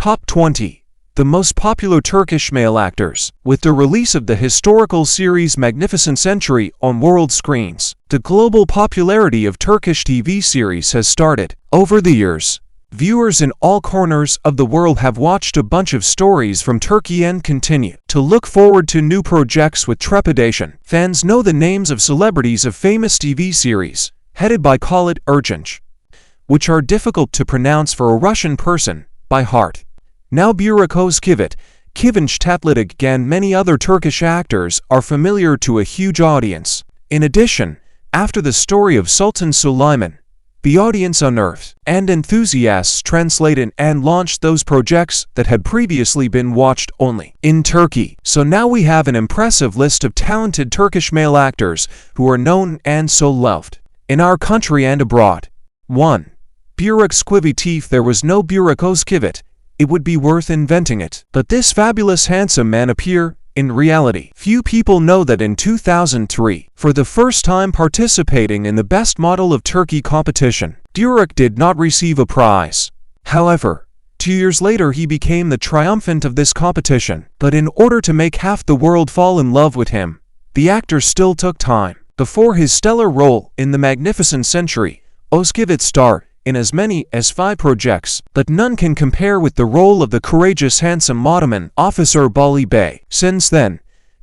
Top 20. The most popular Turkish male actors. With the release of the historical series Magnificent Century on world screens, the global popularity of Turkish TV series has started. Over the years, viewers in all corners of the world have watched a bunch of stories from Turkey and continue to look forward to new projects with trepidation. Fans know the names of celebrities of famous TV series, headed by Halit Ergenc, which are difficult to pronounce for a Russian person by heart. Now Burak Ozchivit, Kıvanç Tatlıtuğ and many other Turkish actors are familiar to a huge audience. In addition, after the story of Sultan Süleyman, the audience unearthed and enthusiasts translated and launched those projects that had previously been watched only in Turkey. So now we have an impressive list of talented Turkish male actors who are known and so loved in our country and abroad. 1. Burak Ozchivit. If there was no Burak Ozchivit, it would be worth inventing it. But this fabulous handsome man appear in reality. Few people know that in 2003, for the first time participating in the Best Model of Turkey competition, Burak did not receive a prize. However, 2 years later he became the triumphant of this competition. But in order to make half the world fall in love with him, the actor still took time. Before his stellar role in the Magnificent Century, Ozchivit starred in as many as 5 projects, but none can compare with the role of the courageous handsome Ottoman officer Bali Bey. Since then,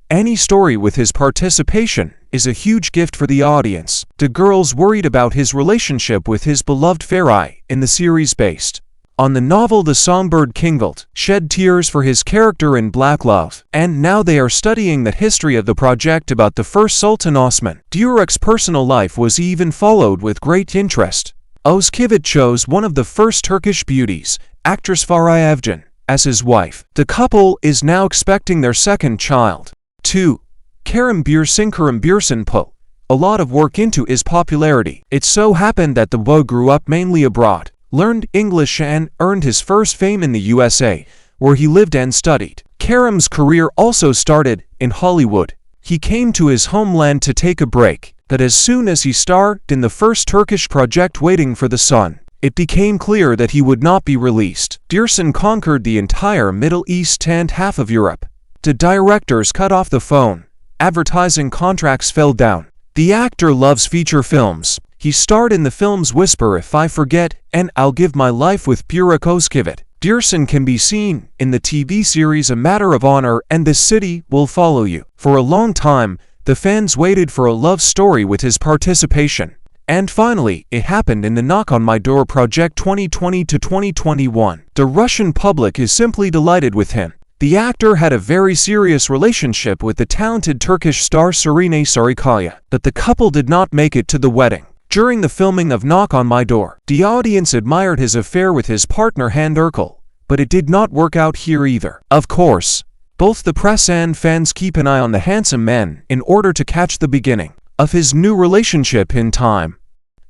any story with his participation is a huge gift for the audience. The girls worried about his relationship with his beloved Feray in the series based on the novel The Songbird Kingled, shed tears for his character in Black Love, and now they are studying the history of the project about the first Sultan Osman. Burak's personal life was even followed with great interest. Ozchivit chose one of the first Turkish beauties, actress Baris Arduc, as his wife. The couple is now expecting their second child. 2. Kerem Bursin put a lot of work into his popularity. It so happened that the boy grew up mainly abroad, learned English and earned his first fame in the USA, where he lived and studied. Kerem's career also started in Hollywood. He came to his homeland to take a break. But as soon as he starred in the first Turkish project Waiting for the Sun, it became clear that he would not be released. Bursin conquered the entire Middle East and half of Europe. The directors cut off the phone. Advertising contracts fell down. The actor loves feature films. He starred in the films Whisper If I Forget and I'll Give My Life with Burak Ozchivit. Bursin can be seen in the TV series A Matter of Honor and This City Will Follow You. For a long time, the fans waited for a love story with his participation. And finally, it happened in the Knock on My Door project 2020 to 2021. The Russian public is simply delighted with him. The actor had a very serious relationship with the talented Turkish star Serena Sarıkaya, but the couple did not make it to the wedding. During the filming of Knock on My Door, the audience admired his affair with his partner Hande Erçel, but it did not work out here either. Of course, both the press and fans keep an eye on the handsome man in order to catch the beginning of his new relationship in time.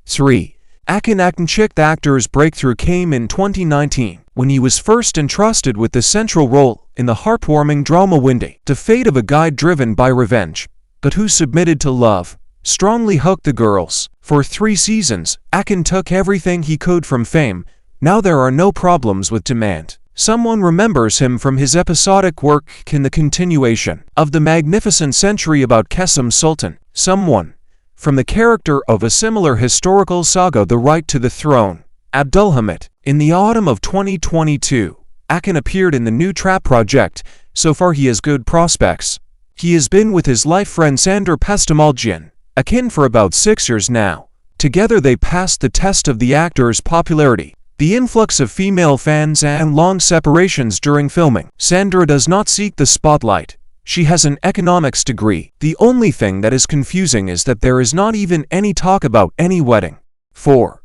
3. Akin Akinozu. The actor's breakthrough came in 2019 when he was first entrusted with the central role in the heartwarming drama Windy. The fate of a guy driven by revenge, but who submitted to love, strongly hooked the girls. For 3 seasons, Akin took everything he could from fame. Now there are no problems with demand. Someone remembers him from his episodic work in the continuation of The Magnificent Century about Kesim Sultan. Someone from the character of a similar historical saga The Right to the Throne, Abdülhamit. In the autumn of 2022, Akin appeared in the new Trap project. So far he has good prospects. He has been with his life friend Sandra Pestemoljian, Akin, for about 6 years now. Together they passed the test of the actor's popularity. The influx of female fans and long separations during filming. Sandra does not seek the spotlight. She has an economics degree. The only thing that is confusing is that there is not even any talk about any wedding. 4.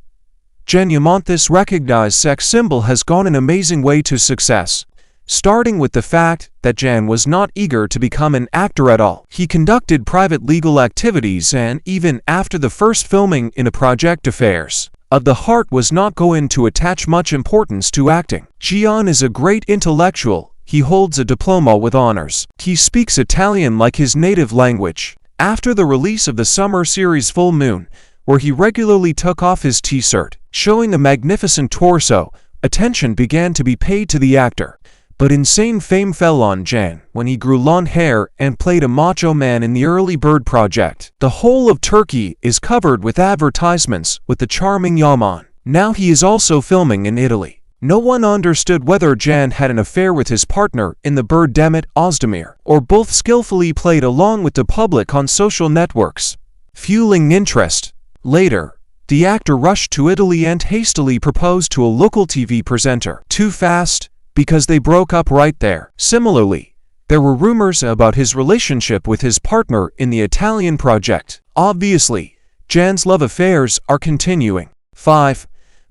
Yaman. This recognized sex symbol has gone an amazing way to success, starting with the fact that Jan was not eager to become an actor at all. He conducted private legal activities, and even after the first filming in a project Affairs of the Heart was not going to attach much importance to acting. Jan is a great intellectual. He holds a diploma with honors. He speaks Italian like his native language. After the release of the summer series Full Moon, where he regularly took off his t-shirt, showing a magnificent torso, attention began to be paid to the actor. But insane fame fell on Can when he grew long hair and played a macho man in the early Bird project. The whole of Turkey is covered with advertisements with the charming Yaman. Now he is also filming in Italy. No one understood whether Can had an affair with his partner in the Bird Demet Özdemir, or both skillfully played along with the public on social networks, fueling interest. Later, the actor rushed to Italy and hastily proposed to a local TV presenter. Too fast, because they broke up right there. Similarly, there were rumors about his relationship with his partner in the Italian project. Obviously, Can's love affairs are continuing. 5.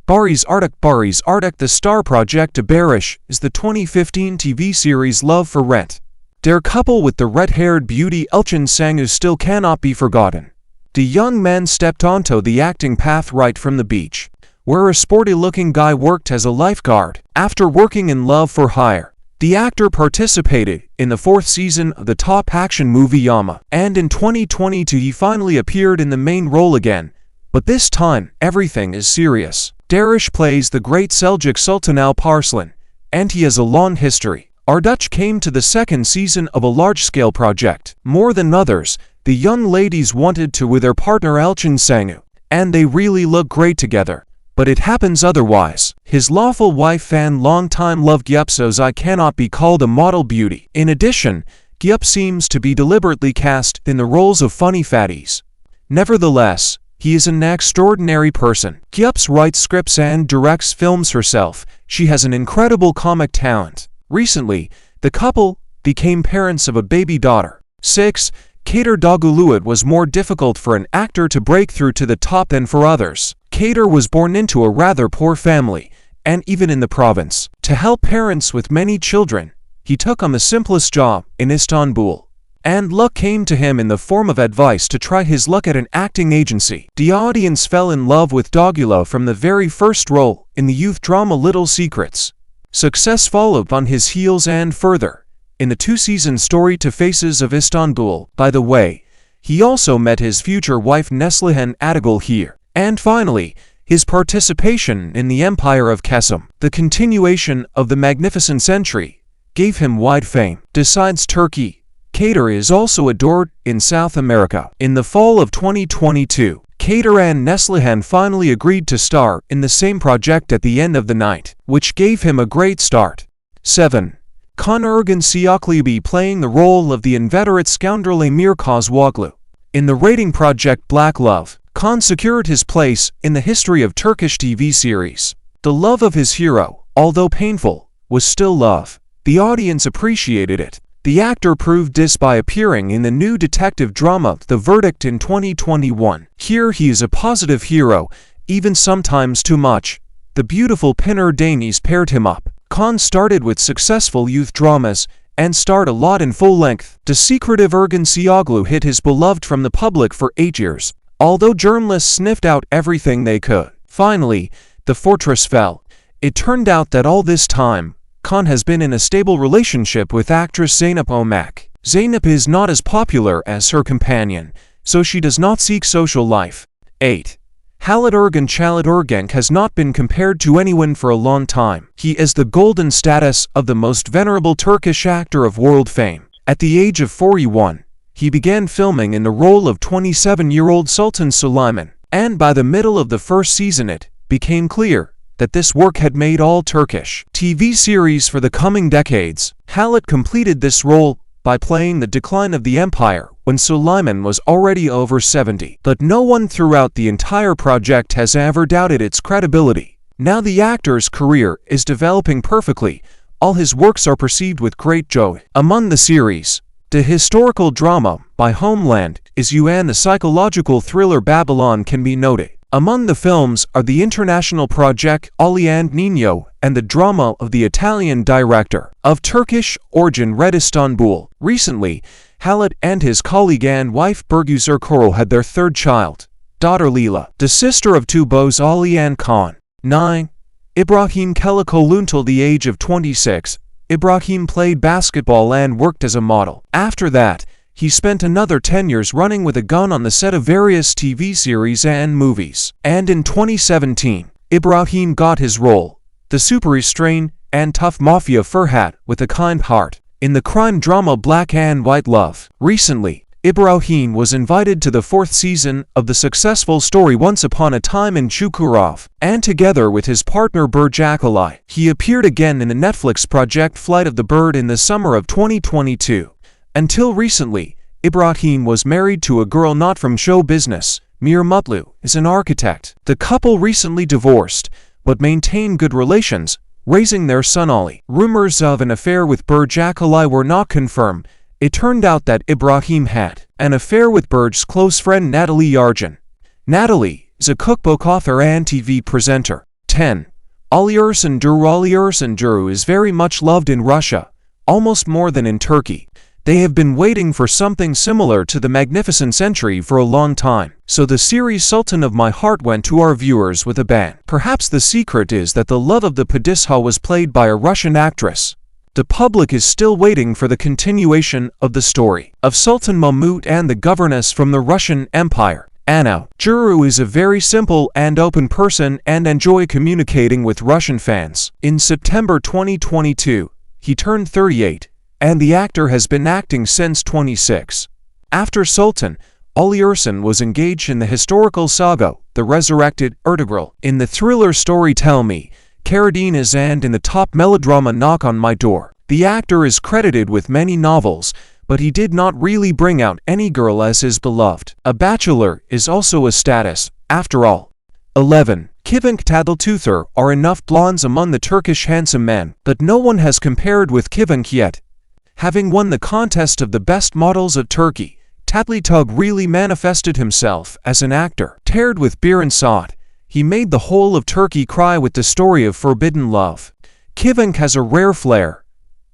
Baris Arduc. Baris Arduc. The star project to Baris is the 2015 TV series Love for Rent. Their couple with the red-haired beauty Ergenc still cannot be forgotten. The young man stepped onto the acting path right from the beach, where a sporty-looking guy worked as a lifeguard. After working in Love for Hire, the actor participated in the 4th season of the top action movie Yaman, and in 2022 he finally appeared in the main role again, but this time everything is serious. Baris plays the great Seljuk Sultan Alparslan, and he has a long history. Arduc came to the 2nd season of a large-scale project. More than others, the young ladies wanted to with their partner Ergenc, and they really look great together. But it happens otherwise. His lawful wife and long-time love Gyupsoz cannot be called a model beauty. In addition, Gyup seems to be deliberately cast in the roles of funny fatties. Nevertheless, he is an extraordinary person. Gyups writes scripts and directs films herself. She has an incredible comic talent. Recently, the couple became parents of a baby daughter. 6. Kadir Dogulu. It was more difficult for an actor to break through to the top than for others. Kadir was born into a rather poor family, and even in the province. To help parents with many children, he took on the simplest job in Istanbul. And luck came to him in the form of advice to try his luck at an acting agency. The audience fell in love with Dogulu from the very first role in the youth drama Little Secrets. Success followed on his heels and further in the 2-season story To Faces of Istanbul. By the way, he also met his future wife Neslihan Atagul here. And finally, his participation in the Empire of Kesem, the continuation of the Magnificent Century, gave him wide fame. Besides Turkey, Kadir is also adored in South America. In the fall of 2022, Kadir and Neslihan finally agreed to star in the same project at the end of the night, which gave him a great start. 7. Kaan Urgancioglu playing the role of the inveterate scoundrel Emir Kozloglu. In the rating project Black Love, Kaan secured his place in the history of Turkish TV series. The love of his hero, although painful, was still love. The audience appreciated it. The actor proved this by appearing in the new detective drama The Verdict in 2021. Here he is a positive hero, even sometimes too much. The beautiful Pinur Deniz paired him up. Kaan started with successful youth dramas and starred a lot in full length. The secretive Ergencioglu hid his beloved from the public for 8 years, although journalists sniffed out everything they could. Finally, the fortress fell. It turned out that all this time, Kaan has been in a stable relationship with actress Zeynep Omak. Zeynep is not as popular as her companion, so she does not seek social life. 8. Halit Ergenc. Halit Ergenc has not been compared to anyone for a long time. He is the golden status of the most venerable Turkish actor of world fame. At the age of 41, he began filming in the role of 27-year-old Sultan Süleyman, and by the middle of the 1st season it became clear that this work had made all Turkish TV series for the coming decades. Halit completed this role by playing the decline of the empire when Süleyman was already over 70. But no one throughout the entire project has ever doubted its credibility. Now the actor's career is developing perfectly. All his works are perceived with great joy. Among the series, the historical drama by Homeland is UN. The psychological thriller Babylon can be noted. Among the films are the international project Ali and Nino and the drama of the Italian director of Turkish origin Red Istanbul. Recently, Halit and his colleague and wife Birgüz Erkoğlu had their 3rd child, daughter Lila, the sister of two boys Ali and Kaan. 9. Ibrahim Kelikoğlu. Until the age of 26, Ibrahim played basketball and worked as a model. After that, he spent another 10 years running with a gun on the set of various TV series and movies. And in 2017, Ibrahim got his role the super restrained and tough mafia Furhat with a kind heart. In the crime drama Black and White Love, recently, Ibrahim was invited to the 4th season of the successful story Once Upon a Time in Chukurov, and together with his partner Burj Ali, he appeared again in the Netflix project Flight of the Bird in the summer of 2022. Until recently, Ibrahim was married to a girl not from show business. Mir Mutlu is an architect. The couple recently divorced, but maintained good relations, raising their son Ali. Rumors of an affair with Burj Ali were not confirmed. It turned out that Ibrahim had an affair with Burj's close friend Natalie Ergenc. Natalie is a cookbook author and TV presenter. 10. Ali Ergenc is very much loved in Russia, almost more than in Turkey. They have been waiting for something similar to the Magnificent Century for a long time, so the series Sultan of My Heart went to our viewers with a bang. Perhaps the secret is that the love of the Padishah was played by a Russian actress. The public is still waiting for the continuation of the story of Sultan Mahmud and the governess from the Russian Empire. Anna Juru is a very simple and open person and enjoy communicating with Russian fans. In September 2022, he turned 38, and the actor has been acting since 26. After Sultan, Ali Ergenc was engaged in the historical saga, The Resurrected Ertugrul. In the thriller story Tell Me, Karadeniz and in the top melodrama Knock on My Door. The actor is credited with many novels, but he did not really bring out any girl as his beloved. A bachelor is also a status, after all. 11. Kıvanç Tatlıtuğ are enough blondes among the Turkish handsome men, but no one has compared with Kıvanç yet. Having won the contest of the best models of Turkey, Tatlıtuğ really manifested himself as an actor. Paired with Birin Saat, he made the whole of Turkey cry with the story of forbidden love. Kıvanç has a rare flair.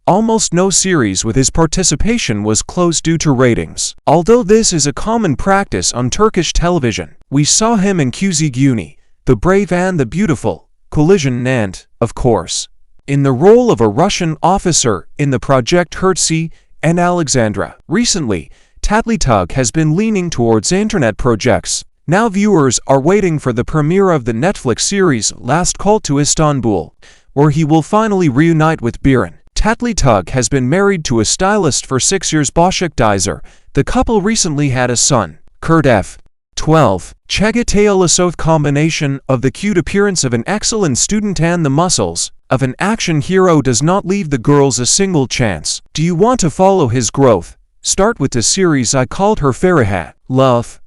Almost no series with his participation was closed due to ratings. Although this is a common practice on Turkish television, we saw him in Kuzi Güni, The Brave and the Beautiful, Collision and, of course, in the role of a Russian officer in the Project Hertzi and Alexandra. Recently, Tatlıtuğ has been leaning towards internet projects. Now viewers are waiting for the premiere of the Netflix series Last Call to Istanbul, where he will finally reunite with Birin. Tatlıtuğ has been married to a stylist for 6 years. Başak Dizer. The couple recently had a son, Kurt F. 12. Çağatay combination of the cute appearance of an excellent student and the muscles of an action hero does not leave the girls a single chance. Do you want to follow his growth? Start with the series I called her Ferihat. Love,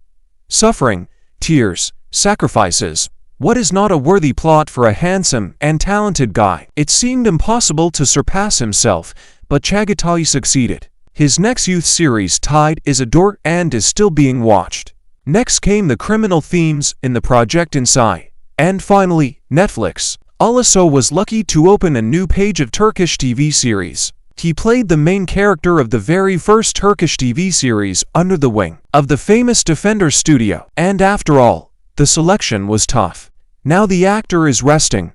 suffering, tears, sacrifices. What is not a worthy plot for a handsome and talented guy? It seemed impossible to surpass himself, but Çağatay succeeded. His next youth series Tide is adored and is still being watched. Next came the criminal themes in the project Inside. And finally, Netflix. Also was lucky to open a new page of Turkish TV series. He played the main character of the very first Turkish TV series Under the Wing of the famous Defender studio. And after all, the selection was tough. Now the actor is resting,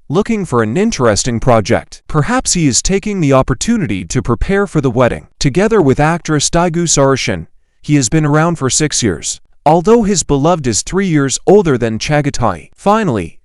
looking for an interesting project. Perhaps he is taking the opportunity to prepare for the wedding. Together with actress Duygu Sarışın, he has been around for 6 years, although his beloved is 3 years older than Çağatay. Finally,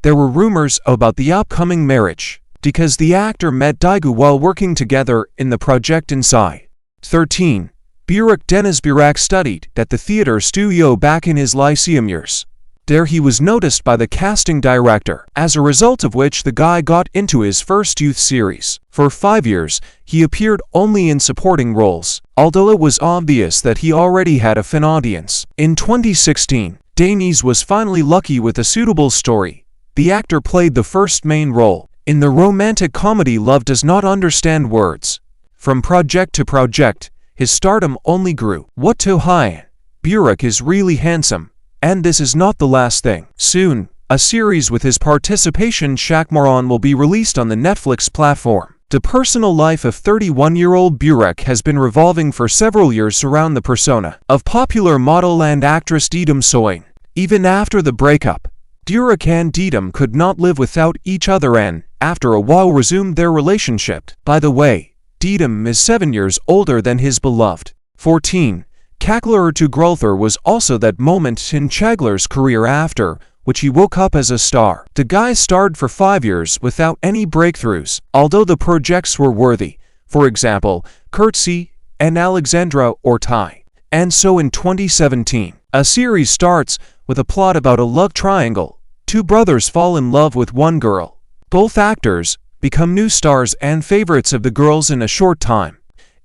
there were rumors about the upcoming marriage, because the actor met Duygu while working together in the project Inside. 13. Burak studied at the theater studio back in his lyceum years. There he was noticed by the casting director, as a result of which the guy got into his first youth series. For 5 years, he appeared only in supporting roles, although it was obvious that he already had a fan audience. In 2016, Deniz was finally lucky with a suitable story. The actor played the first main role in the romantic comedy Love Does Not Understand Words. From project to project, his stardom only grew. What to hide? Burak is really handsome. And this is not the last thing. Soon, a series with his participation Shakmaran will be released on the Netflix platform. The personal life of 31-year-old Burak has been revolving for several years around the persona of popular model and actress Didem Soyun. Even after the breakup, Burak and Didem could not live without each other and, after a while, resumed their relationship. By the way, Didem is 7 years older than his beloved. 14. Kadir Dogulu was also that moment in Çağlar's career after which he woke up as a star. The guy starred for 5 years without any breakthroughs, although the projects were worthy. For example, Curtsy and Alexandra Ortai. And so in 2017, a series starts with a plot about a love triangle. Two brothers fall in love with one girl. Both actors become new stars and favorites of the girls in a short time.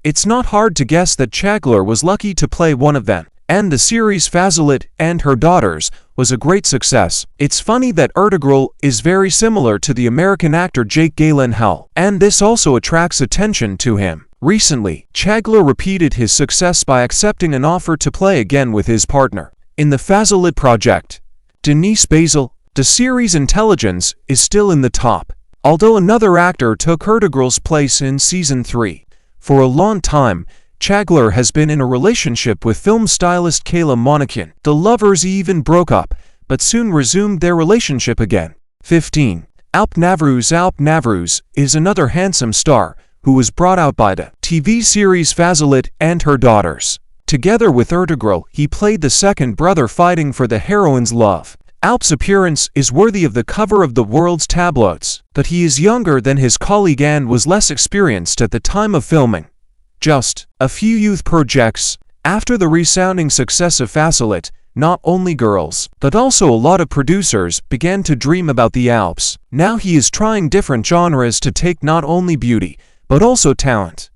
It's not hard to guess that Çağlar was lucky to play one of them, and the series Halit and Her Daughters was a great success. It's funny that Ertugrul is very similar to the American actor Jake Gyllenhaal, and this also attracts attention to him. Recently, Çağlar repeated his success by accepting an offer to play again with his partner in the Halit project, Denise Basil. The series' intelligence is still in the top, although another actor took Ertugrul's place in Season 3. For a long time, Çağlar has been in a relationship with film stylist Kayla Monacan. The lovers even broke up, but soon resumed their relationship again. 15. Alp Navruz. Alp Navruz is another handsome star who was brought out by the TV series Halit and Her Daughters. Together with Ertugrul, he played the second brother fighting for the heroine's love. Alp's appearance is worthy of the cover of the world's tabloids, but he is younger than his colleague and was less experienced at the time of filming. Just a few youth projects. After the resounding success of Halit, not only girls, but also a lot of producers began to dream about the Alps. Now he is trying different genres to take not only beauty, but also talent.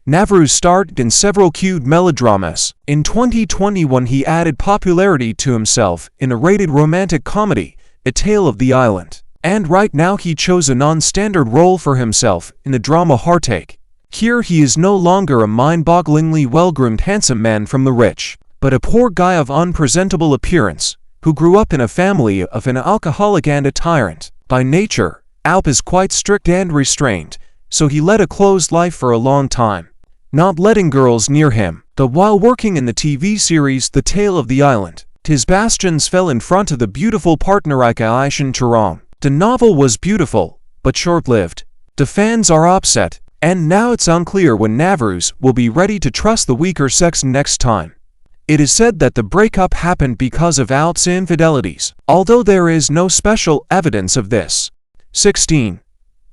Navruz starred in several cute melodramas. In 2021 he added popularity to himself in a rated romantic comedy, A Tale of the Island. And right now he chose a non-standard role for himself in the drama Heartache. Here he is no longer a mind-bogglingly well-groomed handsome man from the rich, but a poor guy of unpresentable appearance, who grew up in a family of an alcoholic and a tyrant. By nature, Alp is quite strict and restrained, so he led a closed life for a long time, not letting girls near him. But while working in the TV series The Tale of the Island, his bastions fell in front of the beautiful partnerika Ayşen Turan. The novel was beautiful, but short-lived. The fans are upset, and now it's unclear when Navruz will be ready to trust the weaker sex next time. It is said that the breakup happened because of Alp's infidelities, although there is no special evidence of this. 16.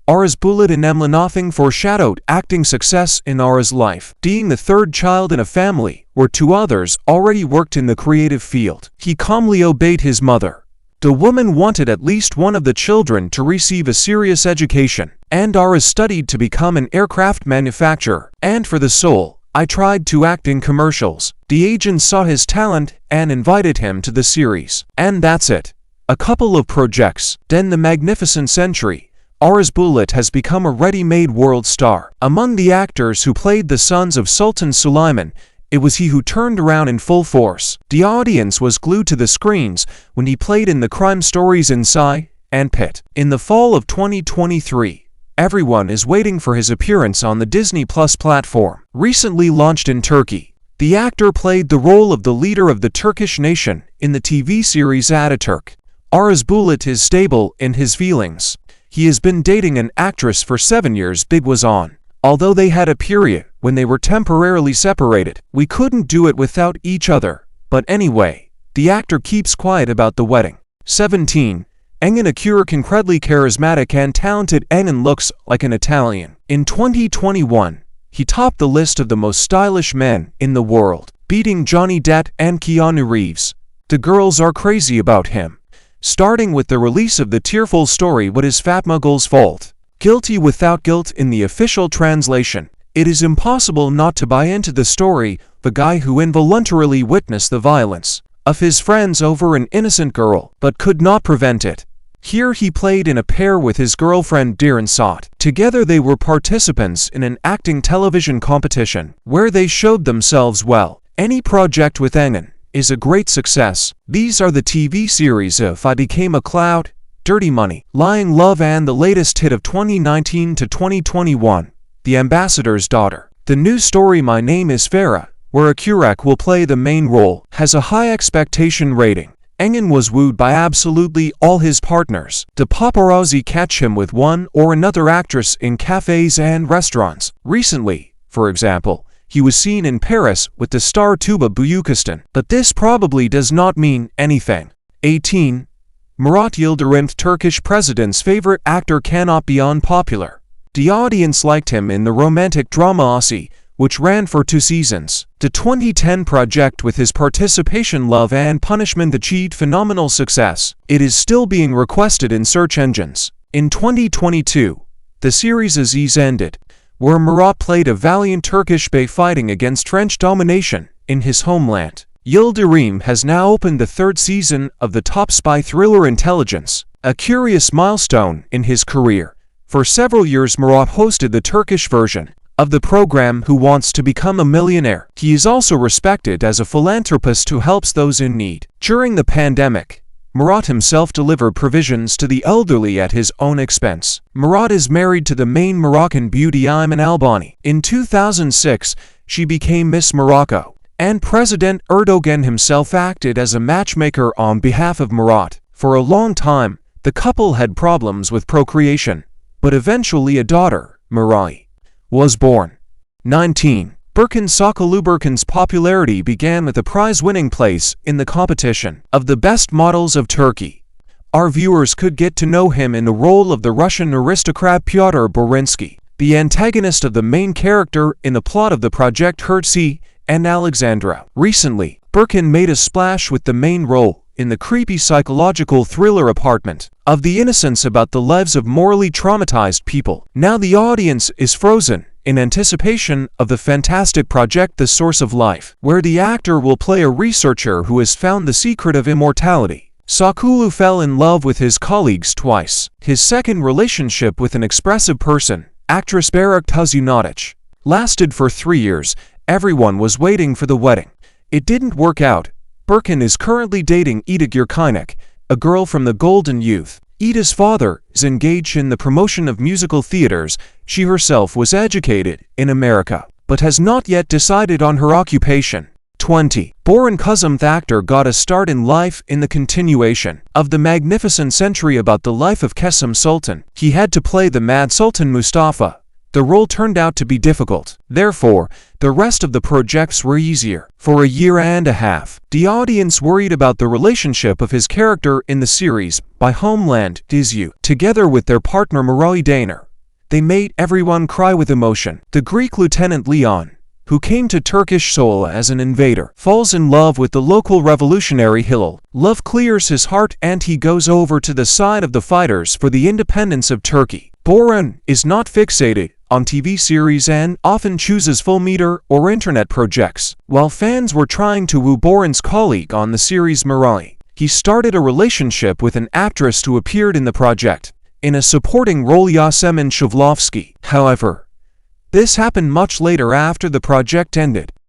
Aras Bulut and Emlanothing foreshadowed acting success in Aras' life. Being the third child in a family where two others already worked in the creative field, he calmly obeyed his mother. The woman wanted at least one of the children to receive a serious education, and Aras studied to become an aircraft manufacturer. And for the soul, I tried to act in commercials. The agent saw his talent and invited him to the series. And that's it. A couple of projects, then the magnificent century. Aras Bulut has become a ready-made world star. Among the actors who played the sons of Sultan Süleyman, it was he who turned around in full force. The audience was glued to the screens when he played in the crime stories Inside and Pit. In the fall of 2023, everyone is waiting for his appearance on the Disney Plus platform. Recently launched in Turkey, the actor played the role of the leader of the Turkish nation in the TV series Ataturk. Aras Bulut is stable in his feelings. He has been dating an actress for 7 years. Big was on. Although they had a period when they were temporarily separated, we couldn't do it without each other. But anyway, the actor keeps quiet about the wedding. 17. Akin Akinozu. Incredibly charismatic and talented, Akin looks like an Italian. In 2021, he topped the list of the most stylish men in the world, beating Johnny Depp and Keanu Reeves. The girls are crazy about him. Starting with the release of the tearful story What is Fatma Gul's Fault? Guilty Without Guilt in the official translation. It is impossible not to buy into the story, the guy who involuntarily witnessed the violence of his friends over an innocent girl, but could not prevent it. Here he played in a pair with his girlfriend Diren Saat. Together they were participants in an acting television competition, where they showed themselves well. Any project with Akin is a great success. These are the TV series If I Became a Cloud, Dirty Money, Lying Love and the latest hit of 2019 to 2021, The Ambassador's Daughter. The new story My Name is Farah, where Akinozu will play the main role, has a high expectation rating. Akin was wooed by absolutely all his partners. The paparazzi catch him with one or another actress in cafes and restaurants. Recently, for example, he was seen in Paris with the star Tuba Büyüküstün, but this probably does not mean anything. 18. Murat Yıldırım, Turkish president's favorite actor, cannot be unpopular. The audience liked him in the romantic drama Asi, which ran for 2 seasons. The 2010 project with his participation Love and Punishment achieved phenomenal success. It is still being requested in search engines. In 2022, the series Aziz ended, where Murat played a valiant Turkish bey fighting against French domination in his homeland. Yıldırım has now opened the 3rd season of the top spy thriller Intelligence, a curious milestone in his career. For several years Murat hosted the Turkish version of the program Who Wants to Become a Millionaire. He is also respected as a philanthropist who helps those in need. During the pandemic, Murat himself delivered provisions to the elderly at his own expense. Murat is married to the main Moroccan beauty Yaman Albani. In 2006, she became Miss Morocco, and President Erdogan himself acted as a matchmaker on behalf of Murat. For a long time, the couple had problems with procreation, but eventually a daughter, Mirai, was born. 19. Burkin Sakalu. Burkin's popularity began with a prize-winning place in the competition of the best models of Turkey. Our viewers could get to know him in the role of the Russian aristocrat Pyotr Borinsky, the antagonist of the main character in the plot of the project Herzi and Alexandra. Recently, Burkin made a splash with the main role in the creepy psychological thriller Apartment of the Innocents about the lives of morally traumatized people. Now the audience is frozen in anticipation of the fantastic project The Source of Life, where the actor will play a researcher who has found the secret of immortality. Sakulu fell in love with his colleagues twice. His second relationship with an expressive person, actress Baris Arduc, lasted for 3 years. Everyone was waiting for the wedding. It didn't work out. Burkin is currently dating Ida Gürkanek, a girl from the Golden Youth. Ida's father is engaged in the promotion of musical theaters. She herself was educated in America, but has not yet decided on her occupation. 20. Boran Kuzum. The actor got a start in life in the continuation of The Magnificent Century about the life of Kesim Sultan. He had to play the Mad Sultan Mustafa. The role turned out to be difficult. Therefore, the rest of the projects were easier. For a year and a half, the audience worried about the relationship of his character in the series by Homeland Dizu. Together with their partner Mirai Daner, they made everyone cry with emotion. The Greek lieutenant Leon, who came to Turkish Seoul as an invader, falls in love with the local revolutionary Hilal. Love clears his heart and he goes over to the side of the fighters for the independence of Turkey. Boran is not fixated on TV series and often chooses full-meter or internet projects. While fans were trying to woo Boran's colleague on the series Mirai, he started a relationship with an actress who appeared in the project in a supporting role, Yasemin Shavlovsky. However, this happened much later after the project ended.